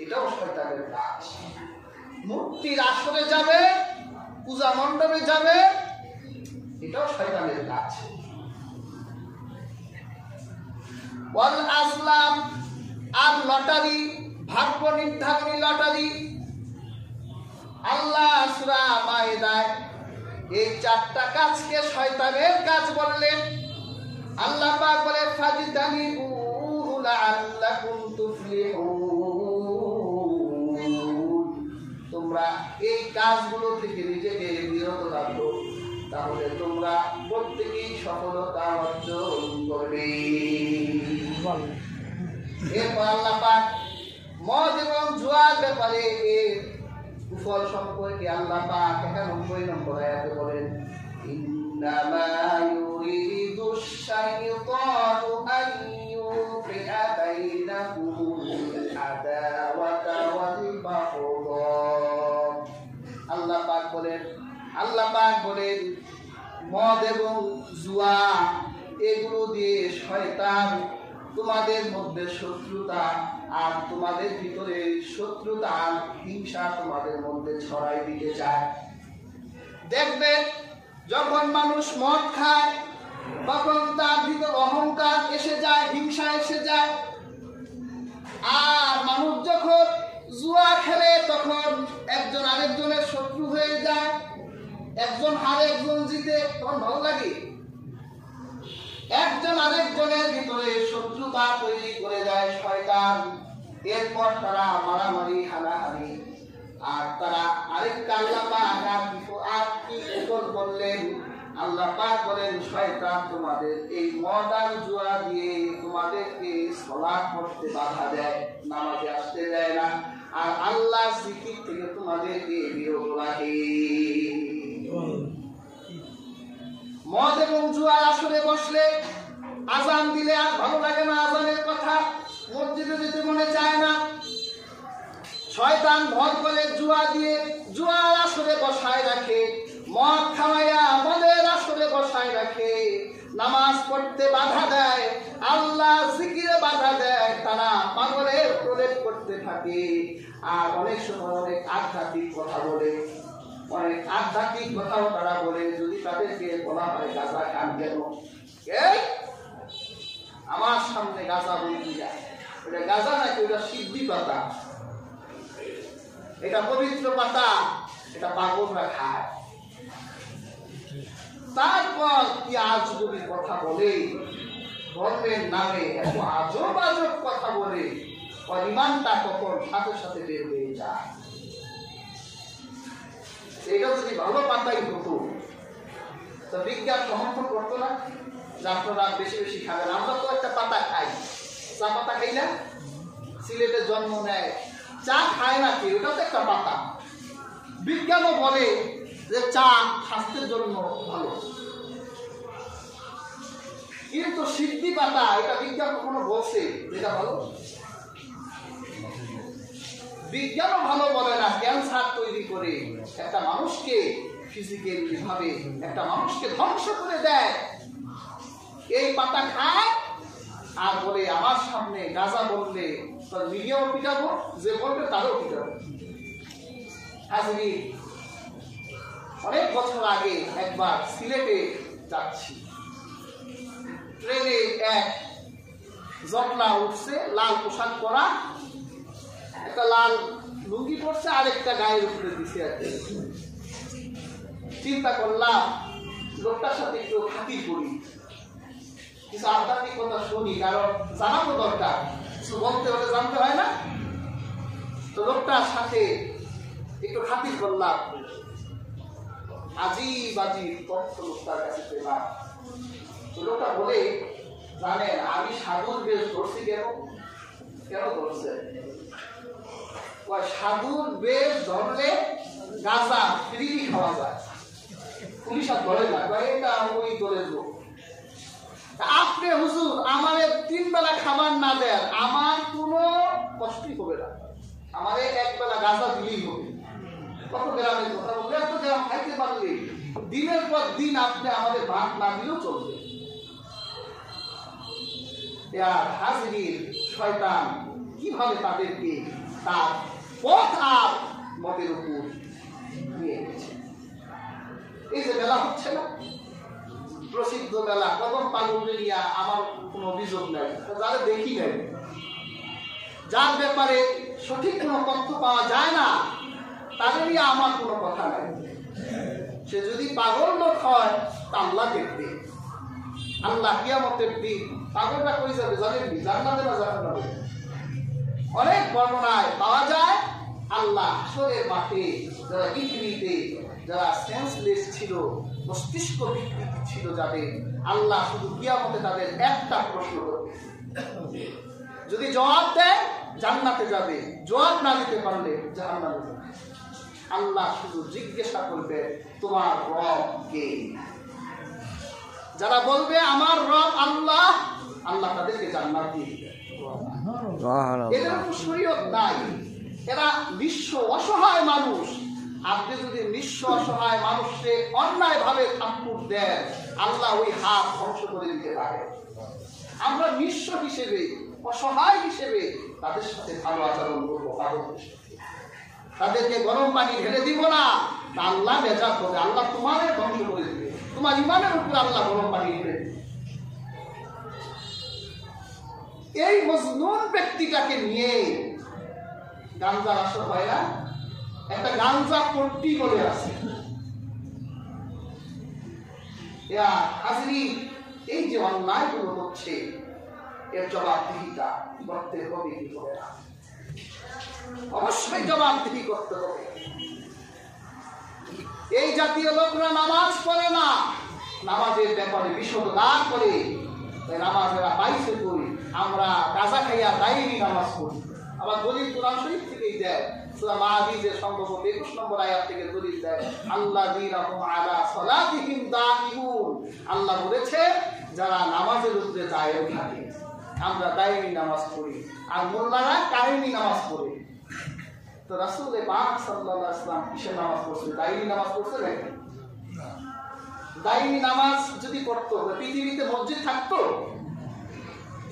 এটাও শয়তানের কাজ। মূর্তির আসরে যাবে, পূজা মণ্ডপে যাবে, এটাও শয়তানের কাজ। ওয়াল আসলাম, আর লটারি, ভাগ্য নির্ধারণী লটারি। আল্লাহ সূরা মায়েদায় এই 4টা কাজকে শয়তানের কাজ বললেন। আল্লাহ পাক বলে ফাজতানিবুহু লাআল্লাকুম তুফলিহুন, তোমরা এই কাজগুলো থেকে নিজেকে বিরত রাখো, তাহলে তোমরা প্রত্যেকেই সফলতা অর্জন করবে। এরপর আল্লাহ পাক মদ এবং জুয়ার ব্যাপারে এর কুফল সম্পর্কে আল্লাহ পাক 91 নম্বর আয়াতে বলেন, ইন্নামা ইউরিদুশ শাইতানু আন ইউকিআ বাইনাকুমুল আদাওয়াতা ওয়াল বাগদা। আল্লাহ পাক বলেন মদ এবং জুয়া এগুলো দিয়ে শয়তান তোমাদের মধ্যে শত্রুতা আর তোমাদের ভিতরে শত্রুতা আর হিংসা তোমাদের মধ্যে ছড়াই দিতে চায়। দেখবেন যখন মানুষ মদ খায় তখন তার ভিতর অহংকার এসে যায়, হিংসা এসে যায়। আর মানুষ যখন জুয়া খেলে তখন একজন আরেকজনের শত্রু হয়ে যায়, একজন হারে একজন জিতে, তখন ভালো লাগে। একজন আরেকজনের ভিতরে শত্রুতা তৈরি করে দেয় শয়তান। এরপর তারা মারামারি, হানাহানি, আর তারা আরেকটা আল্লাহ পাক আর কি কুফল বললেন। আল্লাহ পাক বলেন শয়তান তোমাদের এই মদ আর জুয়া দিয়ে তোমাদেরকে সালাত পড়তে বাধা দেয়, নামাজে আসতে দেয় না, আর আল্লাহ জিকির থেকে তোমাদেরকে বিরত রাখে। মদ এবং জুয়ার আসরে বসলে আজান দিলে আর ভালো লাগে না, আজানের কথা মসজিদে যেতে মনে চায় না। শয়তান ভর করে জুয়া দিয়ে জুয়ার আসরে বসায় রাখে, মদ খাওয়াইয়া মদের আসরে বসায় রাখে, নামাজ পড়তে বাধা দেয়, আল্লাহ জিকিরে বাধা দেয়। তারা পাগলের প্রলেপ করতে থাকে। আর অনেক সময় অনেক আধ্যাত্মিক কথা বলে, অনেক আধ্যাত্মিক কথাও তারা বলে। যদি তাদেরকে বলা হয় গাঁজা খান কেন, আমার সামনে গাঁজা বলতে যায়, ওটা গাঁজা নাকি ওটা সিদ্ধি পাতা, এটা পবিত্র পাতা, এটা পাগলরা খায়। তারপর কি আজগুবি কথা বলে, ধর্মের নামে এত আজব আজব কথা বলে, ইমানটা তখন সাথে সাথে বের হয়ে যায়। এটা যদি ভালো পাতাই হতো তো বিজ্ঞান সমর্থন করতো না যে আপনারা বেশি বেশি খাবেন। আমরা তো একটা পাতা খাই, চা পাতা খাই না? সিলেটে জন্ম নেয়, চা খায় না কি, ওটা তো একটা পাতা। বিজ্ঞানও বলে যে চা স্বাস্থ্যের জন্য ভালো, কিন্তু সিদ্ধি পাতা এটা বিজ্ঞান কখনো বলছে এটা ভালো? বিজ্ঞানও ভালো বলে না। ক্যান্সার তৈরি করে একটা মানুষকে ফিজিক্যালি ভাবে একটা মানুষকে ধ্বংস করে দেয়। এই পাতা খায় আর বলে আমার সামনে গাঁজা বললে তার মিডিয়াও পিটাবো, যে বলবে তারও পিটাবো। হাজির, অনেক বছর আগে একবার সিলেটে যাচ্ছি, ট্রেনে এক জটলা উঠছে, লাল পোশাক পরা, একটা লাল লুঙ্গি পরছে, আরেকটা গায়ের উপরে দিছে। চিন্তা করলাম লোকটার সাথে একটু খাতির করি, কিছু আধ্যাত্মিক কথা শুনি, কারণ জানাবো দরকার, কিছু বলতে হলে জানতে হয় না। তো লোকটার সাথে একটু খাতির করলাম, আজিব আজিব তথ্য লোকটার কাছে পেলাম। তো লোকটা বলে, জানেন আমি সাধুর বেশ ধরছি কেন? কেন ধরছে? সাধুর বেশ ধরলে গাঁজা ফ্রি খাওয়া যায়, পুলিশ আর ধরে না, এটা ওই দলের লোক। আপনি হুজুর আমার 3 বেলা খাবার না দেন, আমার কোনো কষ্টই হবে না, আমার 1 বেলা গাঁজা দিলেই হবে। কত গ্রামের কথা বলবে, এত গ্রাম খাইতে পারলে দিনের পর দিন আপনি আমাদের ভাত না দিলেও চলবে। হাজির শয়তান কিভাবে তাদেরকে তার পথ আর মতের উপর নিয়ে গেছে। এই যে মেলা হচ্ছে না, প্রসিদ্ধ মেলা, কদম পাগলকে নিয়ে আমার কোনো অভিযোগ নাই, যারা দেখি নাই, যার ব্যাপারে সঠিক কোনো তথ্য পাওয়া যায় না, তাদের নিয়ে আমার কোনো কথা নাই। সে যদি পাগল লোক হয় তা আল্লাহ দেখবে। আল্লাহ কিয়ামতের দিন পাগলটা কই যাবে জানেননি? জান্নাতে না জাহান্নামে? অনেক বর্ণনায় পাওয়া যায় আল্লাহ হাসরের মাঠে যারা পৃথিবীতে যারা সেন্সলেস ছিল, মস্তিষ্ক বিকৃতি ছিল যাদের, আল্লাহ শুধু কিয়ামতে তাদের একটা প্রশ্ন করবে। যদি জবাব দেয় জান্নাতে যাবে, জবাব না দিতে পারলে জাহান্নামে যাবে। আল্লাহ শুধু জিজ্ঞাসা করবে তোমার রব কে? যারা বলবে আমার রব আল্লাহ, আল্লাহ তাদেরকে জান্নাত দিয়ে দিবে। এদের কোনো শরীয়ত নাই, এরা নিঃস্ব অসহায় মানুষ। আপনি যদি নিঃস্ব অসহায় মানুষকে অন্যায় ভাবে থাপ্পড় দেন, আল্লাহ ওই হাত ধ্বংস করে দিতে পারে। আমরা নিঃস্ব হিসেবে, অসহায় হিসেবে তাদের সাথে ভালো আচরণ করবো, তাদেরকে গরম পানি ঢেলে দিব না, তা আল্লাহ বেজাত হবে, আল্লাহ তোমাদের ধ্বংস করে দিবে, তোমার ইমানের উপর আল্লাহ গরম পানি ঢেলে দিবে। এই মজনুন ব্যক্তিটাকে নিয়ে গাঞ্জার আসর হয় না? একটা গাঞ্জা পট্টি বলে আছে। এই যে অন্যায় গুলো হচ্ছে, এর জবাবদিহিতা করতে হবে কি করে না? অবশ্যই জবাবদিহি করতে হবে। এই জাতীয় লোকরা নামাজ পড়ে না, নামাজের ব্যাপারে বিশদ না করে নামাজেরা পাইছে করি, আমরা গাঁজা খাইয়া দায়ী নামাজ পড়ি। আবার দলিল কোরআন শরীফ থেকেই দেয়, সূরা মাআরিজের সম্ভবত 21 নম্বর আয়াত থেকে দলিল দেয়, আল্লাযীনা হুম আলা সালাতিহিম দাঈমুন। আল্লাহ বলেছে যারা নামাজের উপরে দায়ী থাকে, আমরা দায়ী নামাজ পড়ি, আর মোল্লারা কায়েমি নামাজ পড়ে। তো রাসূল পাক সাল্লাল্লাহু আলাইহি ওয়াসাল্লাম কিসের নামাজ পড়ছে? দায়ী নামাজ পড়ছে নাকি? দায়ী নামাজ যদি পড়তো, পৃথিবীতে মসজিদ থাকতো?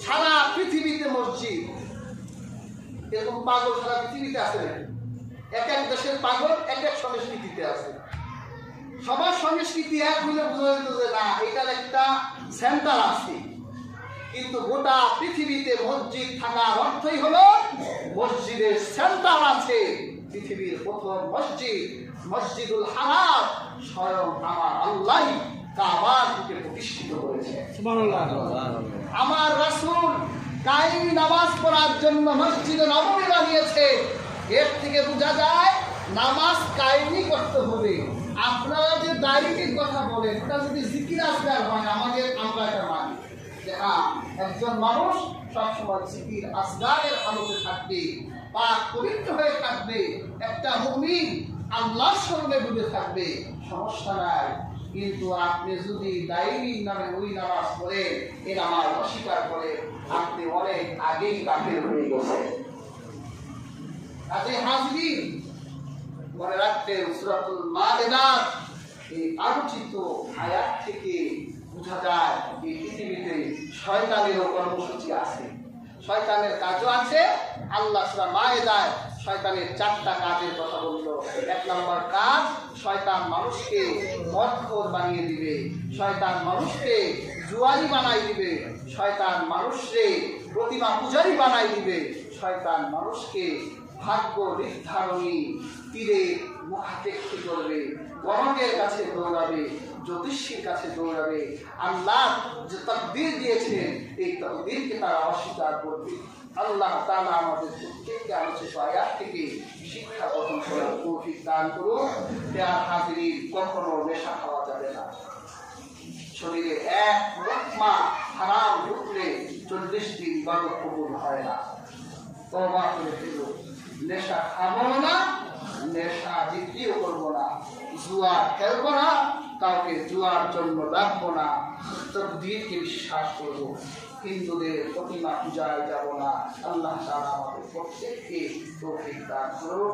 সারা পৃথিবীতে মসজিদ, এরকম পাগল সারা পৃথিবীতে আছে নাকি? এক এক দেশের পাগল এক এক সংস্কৃতিতে আছে। সবার সংস্কৃতি এক হলে বোঝা যেত যে না, এটার একটা সেন্টার আছে। কিন্তু গোটা পৃথিবীতে মসজিদ থাকার অর্থই হলো মসজিদের সেন্টার আছে। পৃথিবীর প্রথম মসজিদ, মসজিদুল হারাম, স্বয়ং আমার আল্লাহ কাবার বুকে প্রতিষ্ঠিত করেছে। সুবহানাল্লাহ। আমার রাসূল কায়েমি নামাজ পড়ার জন্য মসজিদে নববী বানিয়েছে। এর থেকে বোঝা যায় নামাজ কায়েমি করতে হবে। আপনারা যে দায়িত্বের কথা বলেন, ওটা যদি জিকির আজকার হয়, আমরা এটা মানি যে একজন মানুষ সবসময় জিকির আসগারের আলোতে থাকবে, পাক পবিত্র হয়ে থাকবে, একটা মুমিন আল্লাহর সঙ্গে ডুবে থাকবে, সমস্যা নাই। কিন্তু আপনি যদি দায়ী নামে ওই নামাজ পড়ে এই নামাজ অস্বীকার করে, আপনি অনেক আগেই কাফের হয়ে গেছেন। আজকে হাজরিন মনে রাখতে সূরাতুল মাইদার এই আলোচিত আয়াত থেকে বোঝা যায় এই পৃথিবীতে শয়তানেরও কর্মসূচি আছে, শয়তানের কাজও আছে। আল্লাহ সূরা মাইদায় শয়তানের 4টা কাজের কথা বললো। 1 নম্বর কাজ, শয়তান মানুষকে মদখোর বানিয়ে দিবে, শয়তান মানুষকে জুয়ারি বানাই দিবে, শয়তান মানুষকে প্রতিমা পূজারী বানাই দিবে, শয়তান মানুষকে ভাগ্য নির্ধারণী তীরে মুখাপেক্ষী করবে, গণকের কাছে দৌড়াবে, জ্যোতিষীর কাছে দৌড়াবে। আল্লাহ যে তাকদীর দিয়েছেন এই তাকদীরকে তারা অস্বীকার করবে। আল্লাহ তাআলা আমাদের প্রত্যেককে আলোচিত আয়াত থেকে শিক্ষা গ্রহণ করার তৌফিক দান করুন। প্রিয় হাজিরিন, কখনো নেশা খাওয়া যাবে না। শরীরে এক লোকমা হারাম ঢুকলে 40 দিন ইবাদত কবুল হয় না। তওবা করে ফেলো। নেশা খাবো না, নেশা বিক্রিও করবো না, জুয়া খেলবো না, কাউকে জুয়ার জন্য ডাকবো না, তাকদীরকে বিশ্বাস করবো, হিন্দুদের প্রতিমা পূজায় যাব না। আল্লাহ তাআলা আমাদের প্রত্যেককে তৌফিক দান করুন।